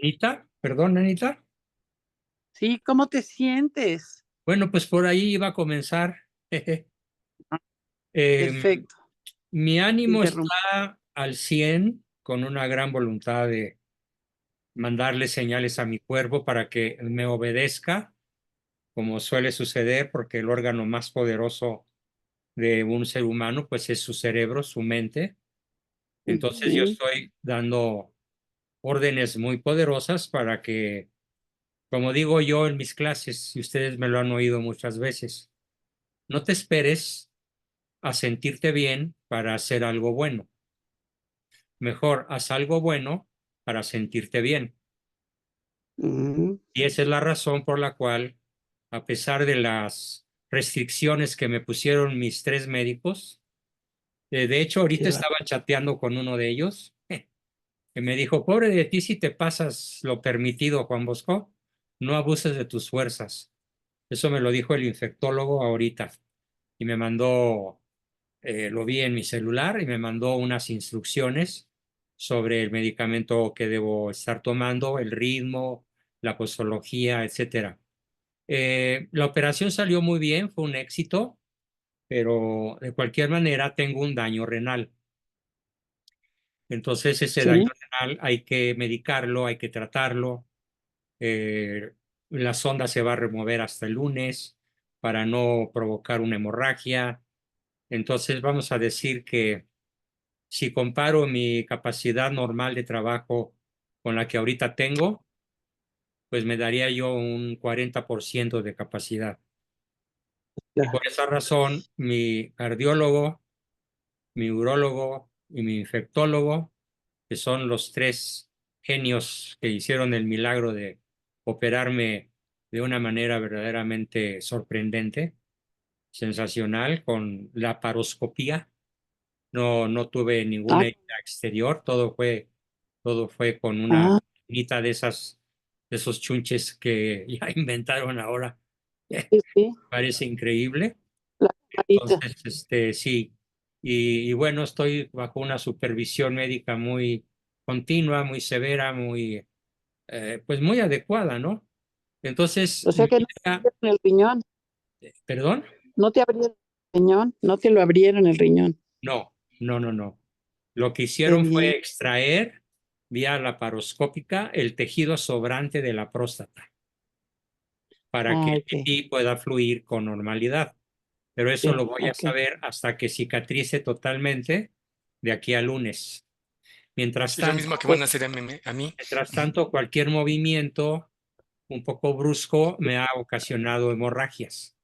Anita, perdón, Anita. Sí, ¿cómo te sientes? Bueno, pues por ahí iba a comenzar. Ah, Em, perfecto. Mi ánimo Interrumpo. está al 100, con una gran voluntad de mandarle señales a mi cuerpo para que me obedezca, como suele suceder, porque el órgano más poderoso de un ser humano, pues es su cerebro, su mente. Entonces yo Ujú. estoy dando órdenes muy poderosas para que, como digo yo en mis clases, y ustedes me lo han oído muchas veces, no te esperes a sentirte bien para hacer algo bueno. Mejor haz algo bueno para sentirte bien. Mm, Y esa es la razón por la cual, a pesar de las restricciones que me pusieron mis tres médicos, de hecho ahorita qué va- estaba chateando con uno de ellos, que me dijo, pobre de ti si te pasas lo permitido, Juan Bosco, no abuses de tus fuerzas. Eso me lo dijo el infectólogo ahorita y me mandó, lo vi en mi celular y me mandó unas instrucciones sobre el medicamento que debo estar tomando, el ritmo, la posología, etcétera. La operación salió muy bien, fue un éxito, pero de cualquier manera tengo un daño renal. Entonces ese daño Sí, renal hay que medicarlo, hay que tratarlo. Eh, la sonda se va a remover hasta el lunes para no provocar una hemorragia. Entonces vamos a decir que si comparo mi capacidad normal de trabajo con la que ahorita tengo, pues me daría yo un 40% de capacidad. Y claro. por esa razón, mi cardiólogo, mi urólogo y mi infectólogo, que son los tres genios que hicieron el milagro de operarme de una manera verdaderamente sorprendente, sensacional, con la paroscopía. No tuve ninguna Ah, herida exterior, todo fue con una ah, maquinita de de esos chunches que ya inventaron ahora. sí, sí, Parece increíble. la camarita. Entonces, sí. Y bueno, estoy bajo una supervisión médica muy continua, muy severa, pues muy adecuada, ¿no? Entonces, O sea que no te idea- abrieron el riñón, ¿perdón? no te abrieron el riñón, no te lo abrieron el riñón. No. Lo que Qué hicieron fue bien. extraer vía laparoscópica el tejido sobrante de la próstata para que Ah, el ok, pipí pueda fluir con normalidad. Pero eso bien, lo voy a ok. saber hasta que cicatrice totalmente de aquí al lunes. Mientras Sí, lo mismo tanto, que van a hacer a mí. mientras Ujú. tanto, cualquier movimiento un poco brusco me ha ocasionado hemorragias.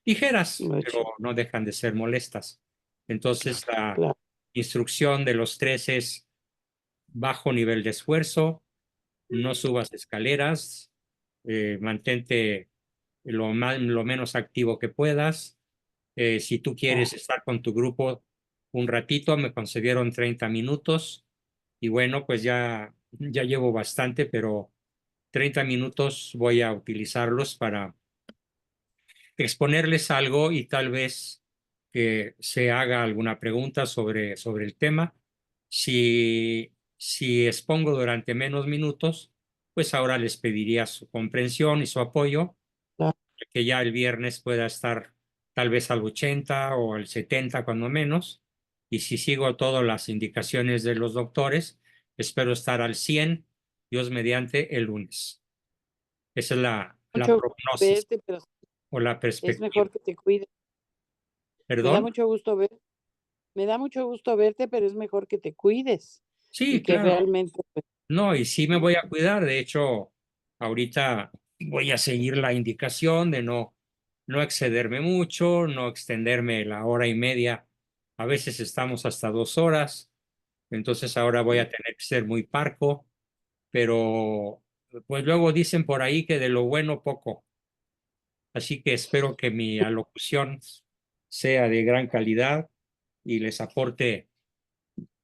Ligeras, pero Mucho, no dejan de ser molestas. Entonces, Claro. la claro. instrucción de los tres es bajo nivel de esfuerzo, no subas escaleras, mantente lo menos activo que puedas. Si tú Ah, quieres estar con tu grupo un ratito, me concedieron 30 minutos y bueno, pues ya llevo bastante, pero 30 minutos voy a utilizarlos para exponerles algo y tal vez que se haga alguna pregunta sobre el tema. Si expongo durante menos minutos, pues ahora les pediría su comprensión y su apoyo, claro. que ya el viernes pueda estar tal vez al 80 o al 70 cuando menos. Y si sigo todas las indicaciones de los doctores, espero estar al 100, Dios mediante, el lunes. Esa es la Mucho gusto prognosis verte, pero o la es perspectiva. mejor que te cuides. Me da ¿Perdón? mucho gusto ver, me da mucho gusto verte, pero es mejor que te cuides y Sí, que claro. realmente, pues, No, y sí me voy a cuidar. De hecho, ahorita voy a seguir la indicación de no excederme mucho, no extenderme la hora y media. A veces estamos hasta 2 horas. Entonces ahora voy a tener que ser muy parco, pero pues luego dicen por ahí que de lo bueno poco. Así que espero que mi alocución sea de gran calidad y les aporte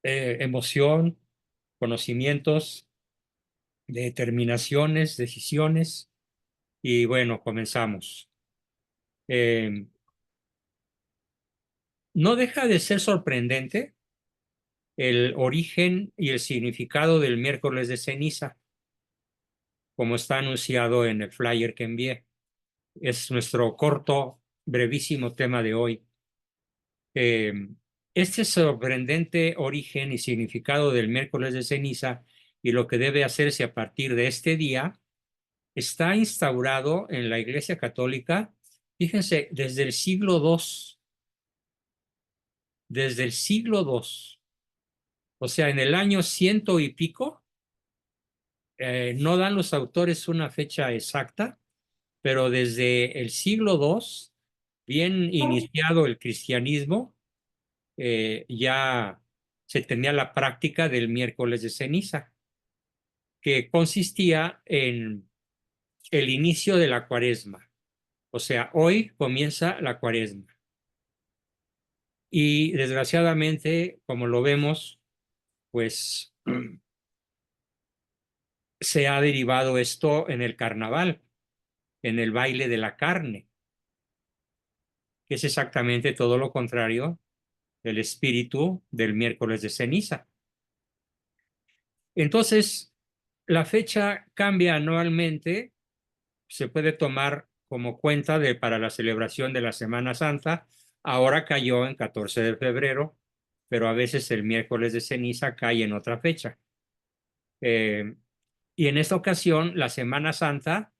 emoción, conocimientos, determinaciones, decisiones. Y bueno, comenzamos. Eh, no deja de ser sorprendente el origen y el significado del miércoles de ceniza. como está anunciado en el flyer que envié. Es nuestro corto, brevísimo tema de hoy. Este sorprendente origen y significado del miércoles de ceniza y lo que debe hacerse a partir de este día está instaurado en la Iglesia Católica, fíjense, desde el siglo II, desde el siglo II, o sea, en el año ciento y pico, no dan los autores una fecha exacta, pero desde el siglo II, bien iniciado el cristianismo, ya se tenía la práctica del miércoles de ceniza, que consistía en el inicio de la cuaresma. O sea, hoy comienza la cuaresma. Y desgraciadamente, como lo vemos, pues se ha derivado esto en el carnaval, en el baile de la carne, que es exactamente todo lo contrario del espíritu del miércoles de ceniza. Entonces, la fecha cambia anualmente, se puede tomar como cuenta para la celebración de la Semana Santa. Ahora cayó en 14 de febrero, pero a veces el miércoles de ceniza cae en otra fecha. Y en esta ocasión, la Semana Santa,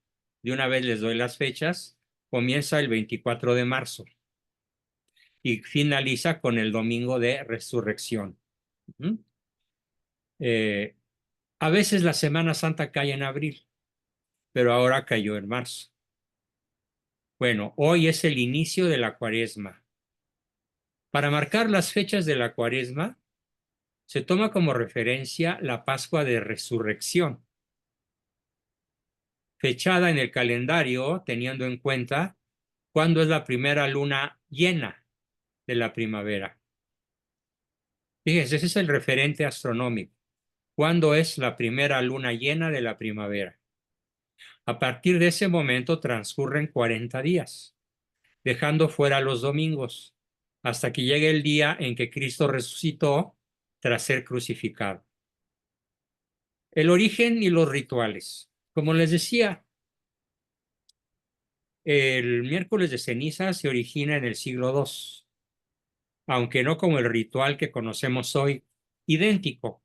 de una vez les doy las fechas, comienza el 24 de marzo y finaliza con el domingo de resurrección. Eh, a veces la Semana Santa cae en abril, pero ahora cayó en marzo. Bueno, hoy es el inicio de la cuaresma. Para marcar las fechas de la cuaresma, se toma como referencia la Pascua de Resurrección, fechada en el calendario teniendo en cuenta cuándo es la primera luna llena de la primavera. Fíjense, ese es el referente astronómico. ¿Cuándo es la primera luna llena de la primavera? A partir de ese momento transcurren 40 días, dejando fuera los domingos, hasta que llegue el día en que Cristo resucitó tras ser crucificado. El origen y los rituales. Como les decía, el miércoles de ceniza se origina en el siglo II, aunque no como el ritual que conocemos hoy, idéntico.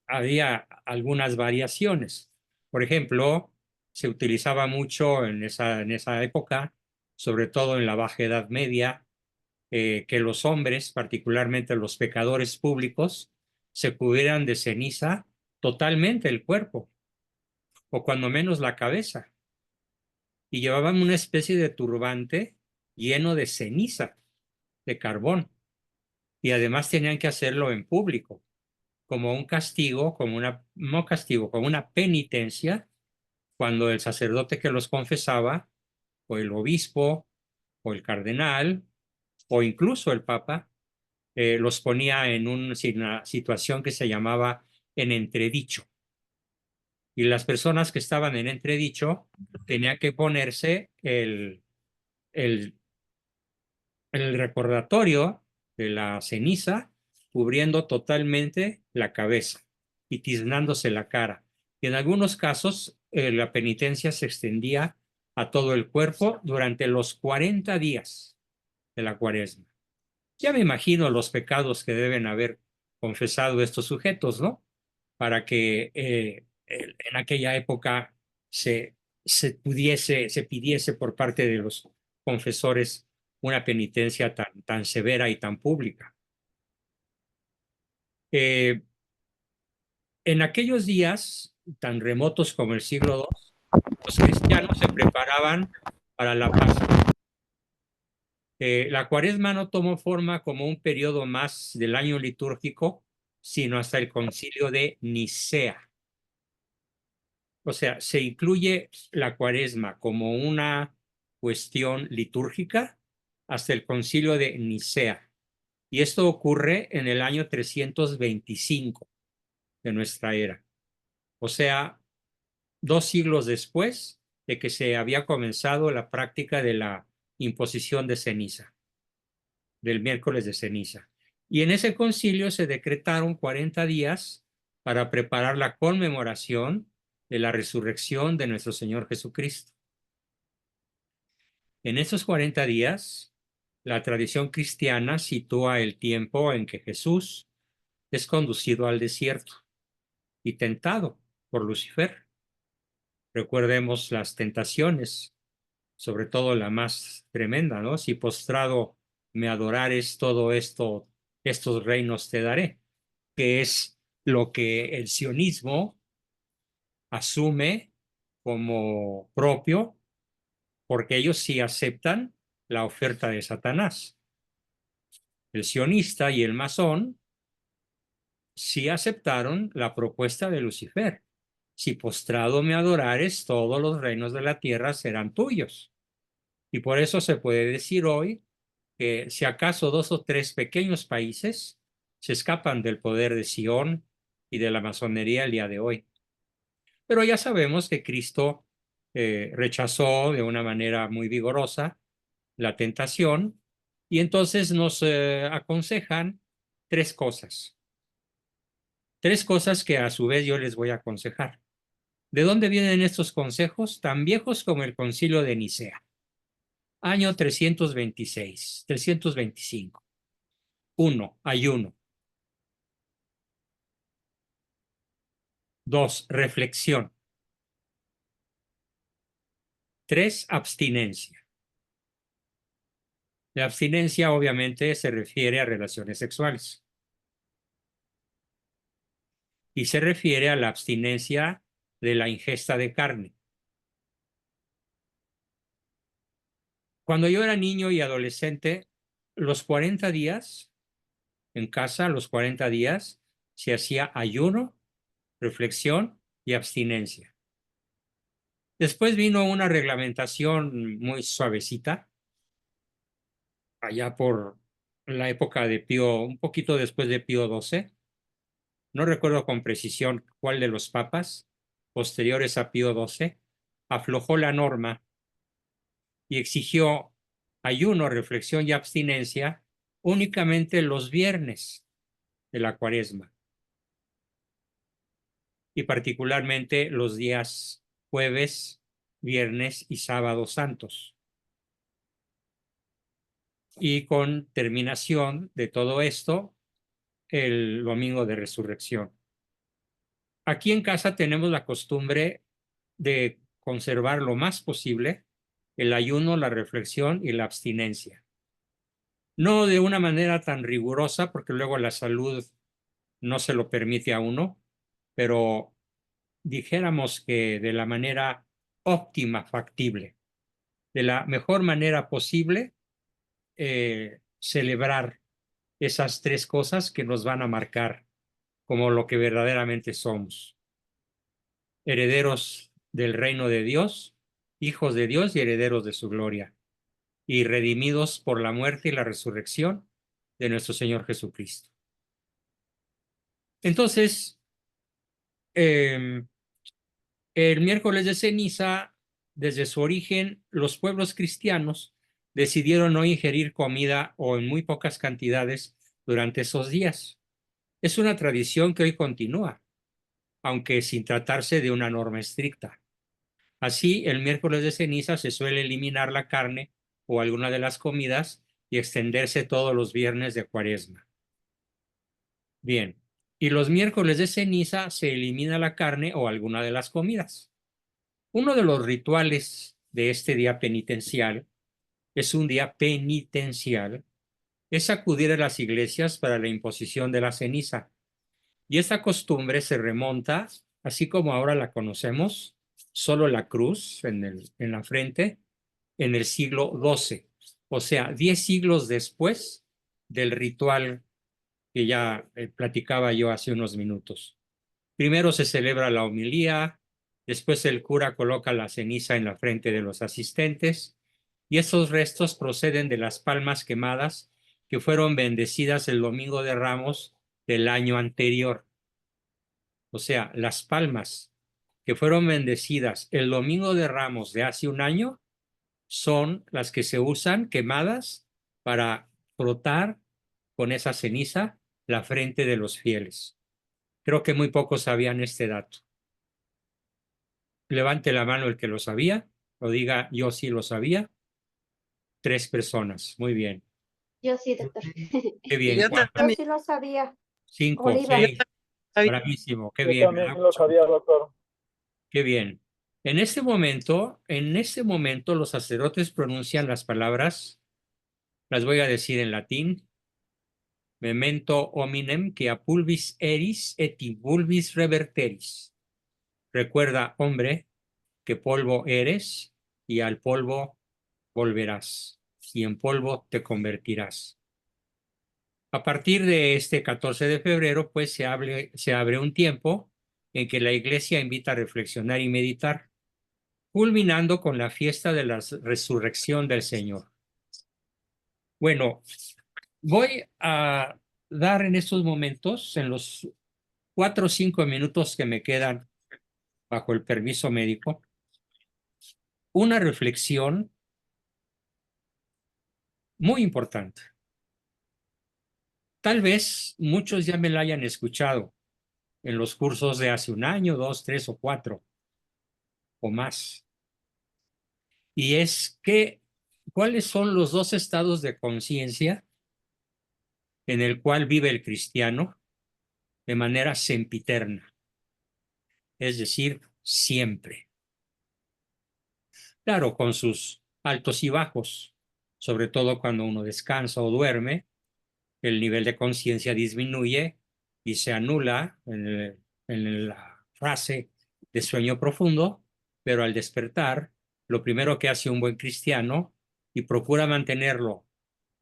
Había algunas variaciones. Por ejemplo, se utilizaba mucho en esa época, sobre todo en la Baja Edad Media, que los hombres, particularmente los pecadores públicos, se cubrieran de ceniza totalmente el cuerpo, o cuando menos la cabeza, y llevaban una especie de turbante lleno de ceniza, de carbón, y además tenían que hacerlo en público, como un castigo, no castigo, como una penitencia, cuando el sacerdote que los confesaba, o el obispo, o el cardenal, o incluso el papa, los ponía en una situación que se llamaba en entredicho. Y las personas que estaban en entredicho tenían que ponerse el, el recordatorio de la ceniza cubriendo totalmente la cabeza y tiznándose la cara. Y en algunos casos la penitencia se extendía a todo el cuerpo durante los 40 días de la cuaresma. Ya me imagino los pecados que deben haber confesado estos sujetos, ¿no? Para que en aquella época se pidiese por parte de los confesores una penitencia tan severa y tan pública. En aquellos días tan remotos como el siglo II, los cristianos se preparaban para la Pascua. La cuaresma no tomó forma como un periodo más del año litúrgico, sino hasta el concilio de Nicea. O sea, se incluye la cuaresma como una cuestión litúrgica hasta el concilio de Nicea. Y esto ocurre en el año 325 de nuestra era. O sea, 2 siglos después de que se había comenzado la práctica de la imposición de ceniza, del miércoles de ceniza. Y en ese concilio se decretaron 40 días para preparar la conmemoración de la resurrección de nuestro Señor Jesucristo. En esos 40 días, la tradición cristiana sitúa el tiempo en que Jesús es conducido al desierto y tentado por Lucifer. Recordemos las tentaciones, sobre todo la más tremenda, ¿no? Si postrado me adorares, todo esto, estos reinos te daré, que es lo que el sionismo asume como propio, porque ellos sí aceptan la oferta de Satanás. El sionista y el masón sí aceptaron la propuesta de Lucifer. Si postrado me adorares, todos los reinos de la tierra serán tuyos. Y por eso se puede decir hoy que si acaso 2 o 3 pequeños países se escapan del poder de Sion y de la masonería el día de hoy. Pero ya sabemos que Cristo rechazó de una manera muy vigorosa la tentación y entonces nos aconsejan 3 cosas. 3 cosas que a su vez yo les voy a aconsejar. ¿De dónde vienen estos consejos? Tan viejos como el Concilio de Nicea. Año 326, 325. 1. Ayuno. 2. Reflexión. 3. Abstinencia. La abstinencia obviamente se refiere a relaciones sexuales y se refiere a la abstinencia de la ingesta de carne. Cuando yo era niño y adolescente, los 40 días en casa, los 40 días, se hacía ayuno, reflexión y abstinencia. Después vino una reglamentación muy suavecita, allá por la época de Pío, un poquito después de Pío XII. No recuerdo con precisión cuál de los papas posteriores a Pío XII aflojó la norma y exigió ayuno, reflexión y abstinencia únicamente los viernes de la Cuaresma y particularmente los días jueves, viernes y sábados santos. Y con terminación de todo esto, el domingo de resurrección. Aquí en casa tenemos la costumbre de conservar lo más posible el ayuno, la reflexión y la abstinencia. No de una manera tan rigurosa, porque luego la salud no se lo permite a uno, pero dijéramos que de la manera óptima, factible, de la mejor manera posible, celebrar esas 3 cosas que nos van a marcar como lo que verdaderamente somos: herederos del reino de Dios, hijos de Dios y herederos de su gloria, y redimidos por la muerte y la resurrección de nuestro Señor Jesucristo. Entonces, el miércoles de ceniza, desde su origen, los pueblos cristianos decidieron no ingerir comida o en muy pocas cantidades durante esos días. Es una tradición que hoy continúa, aunque sin tratarse de una norma estricta. Así, el miércoles de ceniza se suele eliminar la carne o alguna de las comidas y extenderse todos los viernes de Cuaresma. Bien, y los miércoles de ceniza se elimina la carne o alguna de las comidas. Uno de los rituales de este día penitencial, es un día penitencial, es acudir a las iglesias para la imposición de la ceniza. Y esta costumbre se remonta, así como ahora la conocemos, solo la cruz en la frente, en el siglo XII, o sea, 10 siglos después del ritual que ya platicaba yo hace unos minutos. Primero se celebra la homilía, después el cura coloca la ceniza en la frente de los asistentes y estos restos proceden de las palmas quemadas que fueron bendecidas el Domingo de Ramos del año anterior. O sea, las palmas que fueron bendecidas el Domingo de Ramos de hace un año son las que se usan quemadas para frotar con esa ceniza la frente de los fieles. Creo que muy pocos sabían este dato. Levante la mano el que lo sabía, o diga yo sí lo sabía. 3 personas, muy bien. Yo sí, doctor. Qué bien, Yo 4, Yo también sí lo sabía. 5, Oliva. 6, sabía. bravísimo, qué Yo bien, me también da lo mucho sabía, doctor. qué bien. En este momento, los sacerdotes pronuncian las palabras, las voy a decir en latín: memento hominem que a pulvis eris et in vulvis reverteris. Recuerda, hombre, que polvo eres y al polvo volverás, y en polvo te convertirás. A partir de este 14 de febrero, pues se abre un tiempo en que la Iglesia invita a reflexionar y meditar, culminando con la fiesta de la resurrección del Señor. Bueno, voy a dar en estos momentos, en los 4 o 5 minutos que me quedan bajo el permiso médico, una reflexión muy importante. Tal vez muchos ya me la hayan escuchado en los cursos de hace un año, 2, 3 o 4 o más. Y es que, ¿cuáles son los 2 estados de conciencia en el cual vive el cristiano de manera sempiterna? Es decir, siempre. Claro, con sus altos y bajos, sobre todo cuando uno descansa o duerme, el nivel de conciencia disminuye y se anula en la fase de sueño profundo, pero al despertar, lo primero que hace un buen cristiano, y procura mantenerlo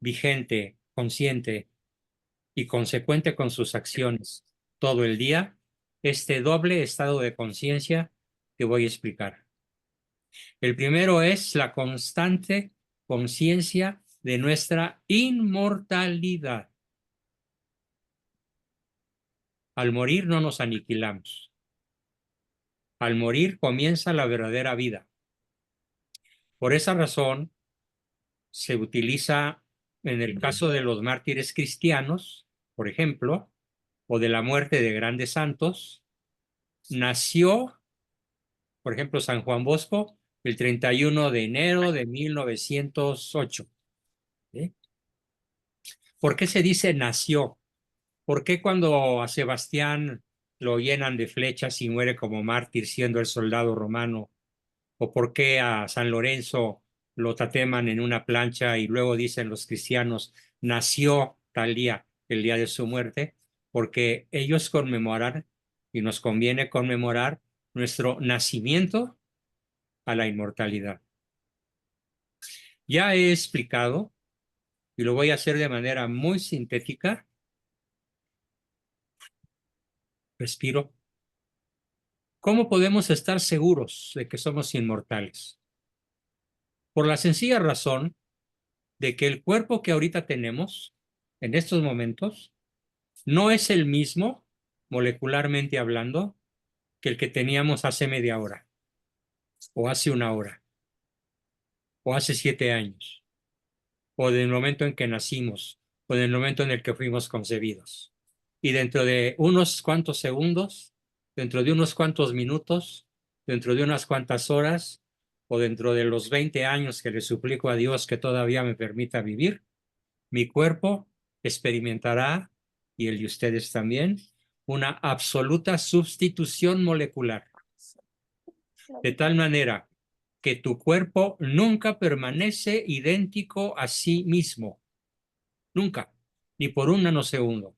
vigente, consciente y consecuente con sus acciones todo el día, este doble estado de conciencia que voy a explicar. El primero es la constante conciencia de nuestra inmortalidad. Al morir no nos aniquilamos. Al morir comienza la verdadera vida. Por esa razón se utiliza en el caso de los mártires cristianos, por ejemplo, o de la muerte de grandes santos, nació, por ejemplo, San Juan Bosco, el 31 de enero de 1908. ¿Sí? ¿Por qué se dice nació? ¿Por qué cuando a Sebastián lo llenan de flechas y muere como mártir siendo el soldado romano? ¿O por qué a San Lorenzo lo tateman en una plancha y luego dicen los cristianos, nació tal día, el día de su muerte? Porque ellos conmemoran, y nos conviene conmemorar, nuestro nacimiento a la inmortalidad. Ya he explicado, y lo voy a hacer de manera muy sintética. Respiro. ¿Cómo podemos estar seguros de que somos inmortales? Por la sencilla razón de que el cuerpo que ahorita tenemos, en estos momentos, no es el mismo, molecularmente hablando, que el que teníamos hace media hora, o hace una hora, o hace 7 años, o del momento en que nacimos, o del momento en el que fuimos concebidos. Y dentro de unos cuantos segundos, dentro de unos cuantos minutos, dentro de unas cuantas horas, o dentro de los 20 años que le suplico a Dios que todavía me permita vivir, mi cuerpo experimentará, y el de ustedes también, una absoluta sustitución molecular. De tal manera que tu cuerpo nunca permanece idéntico a sí mismo. Nunca. Ni por un nanosegundo.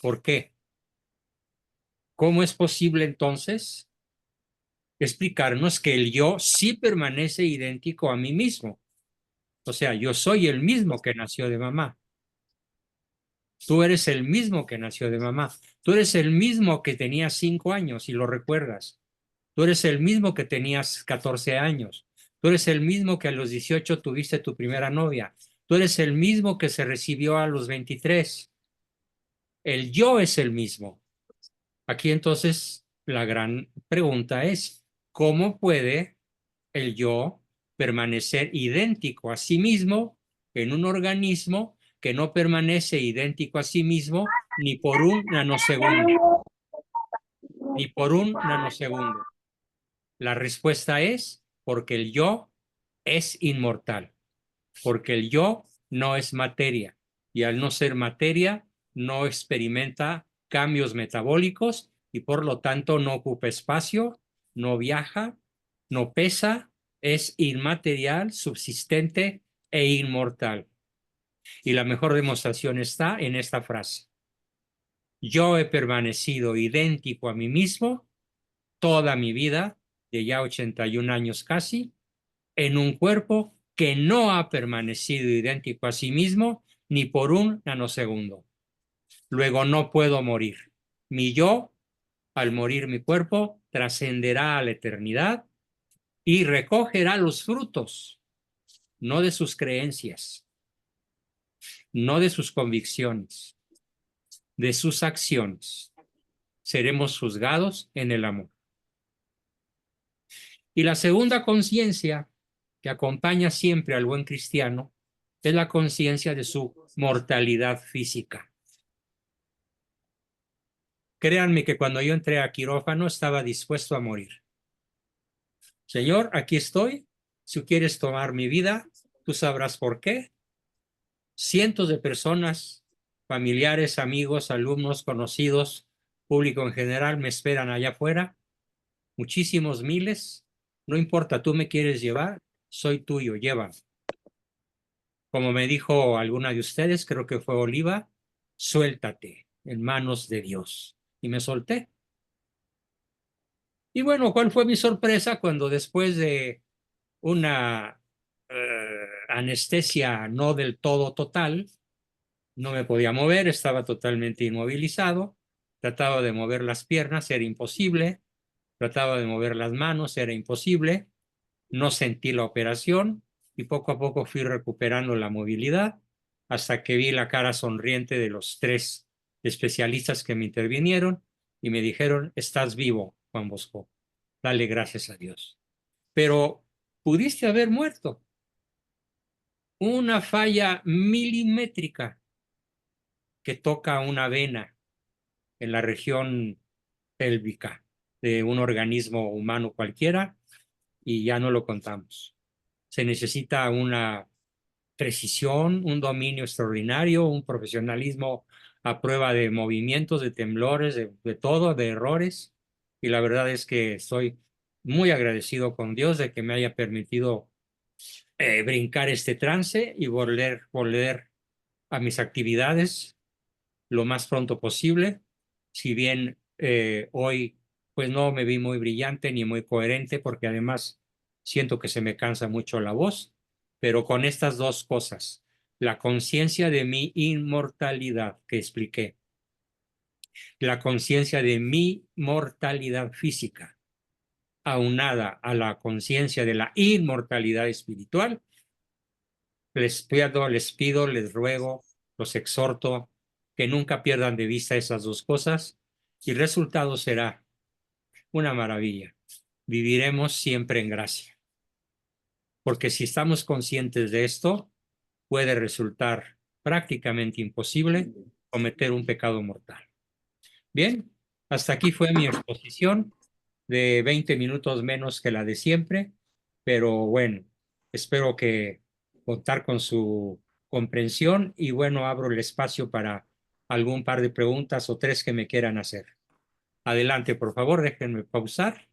¿Por qué? ¿Cómo es posible entonces explicarnos que el yo sí permanece idéntico a mí mismo? O sea, yo soy el mismo que nació de mamá. Tú eres el mismo que nació de mamá. Tú eres el mismo que tenías 5 años, y lo recuerdas. Tú eres el mismo que tenías 14 años. Tú eres el mismo que a los 18 tuviste tu primera novia. Tú eres el mismo que se recibió a los 23. El yo es el mismo. Aquí entonces la gran pregunta es, ¿cómo puede el yo permanecer idéntico a sí mismo en un organismo que no permanece idéntico a sí mismo ni por un nanosegundo? ni por un nanosegundo. La respuesta es porque el yo es inmortal, porque el yo no es materia y al no ser materia no experimenta cambios metabólicos y por lo tanto no ocupa espacio, no viaja, no pesa, es inmaterial, subsistente e inmortal. Y la mejor demostración está en esta frase. Yo he permanecido idéntico a mí mismo toda mi vida, de ya 81 años casi, en un cuerpo que no ha permanecido idéntico a sí mismo ni por un nanosegundo. Luego no puedo morir. Mi yo, al morir mi cuerpo, trascenderá a la eternidad y recogerá los frutos, no de sus creencias, no de sus convicciones, de sus acciones. Seremos juzgados en el amor. Y la segunda conciencia que acompaña siempre al buen cristiano es la conciencia de su mortalidad física. Créanme que cuando yo entré a quirófano estaba dispuesto a morir. Señor, aquí estoy. Si quieres tomar mi vida, tú sabrás por qué. Cientos de personas, familiares, amigos, alumnos, conocidos, público en general, me esperan allá afuera. Muchísimos miles. No importa, tú me quieres llevar, soy tuyo, llévame. Como me dijo alguna de ustedes, creo que fue Oliva, suéltate en manos de Dios. Y me solté. Y bueno, ¿cuál fue mi sorpresa cuando después de una anestesia no del todo total, no me podía mover, estaba totalmente inmovilizado, trataba de mover las piernas, era imposible, trataba de mover las manos, era imposible, no sentí la operación y poco a poco fui recuperando la movilidad hasta que vi la cara sonriente de los 3 especialistas que me intervinieron y me dijeron, estás vivo, Juan Bosco, dale gracias a Dios. Pero pudiste haber muerto. Una falla milimétrica que toca una vena en la región pélvica de un organismo humano cualquiera y ya no lo contamos. Se necesita una precisión, un dominio extraordinario, un profesionalismo a prueba de movimientos, de temblores, de todo, de errores. Y la verdad es que estoy muy agradecido con Dios de que me haya permitido brincar este trance y volver a mis actividades lo más pronto posible. Si bien hoy pues no me vi muy brillante ni muy coherente porque además siento que se me cansa mucho la voz, pero con estas 2 cosas, la conciencia de mi inmortalidad que expliqué, la conciencia de mi mortalidad física, aunada a la conciencia de la inmortalidad espiritual, les pido, les ruego, los exhorto que nunca pierdan de vista esas 2 cosas y el resultado será una maravilla. Viviremos siempre en gracia. Porque si estamos conscientes de esto, puede resultar prácticamente imposible cometer un pecado mortal. Bien, hasta aquí fue mi exposición de 20 minutos menos que la de siempre, pero bueno, espero que contar con su comprensión y bueno, abro el espacio para algún par de preguntas o 3 que me quieran hacer. Adelante, por favor, déjenme pausar.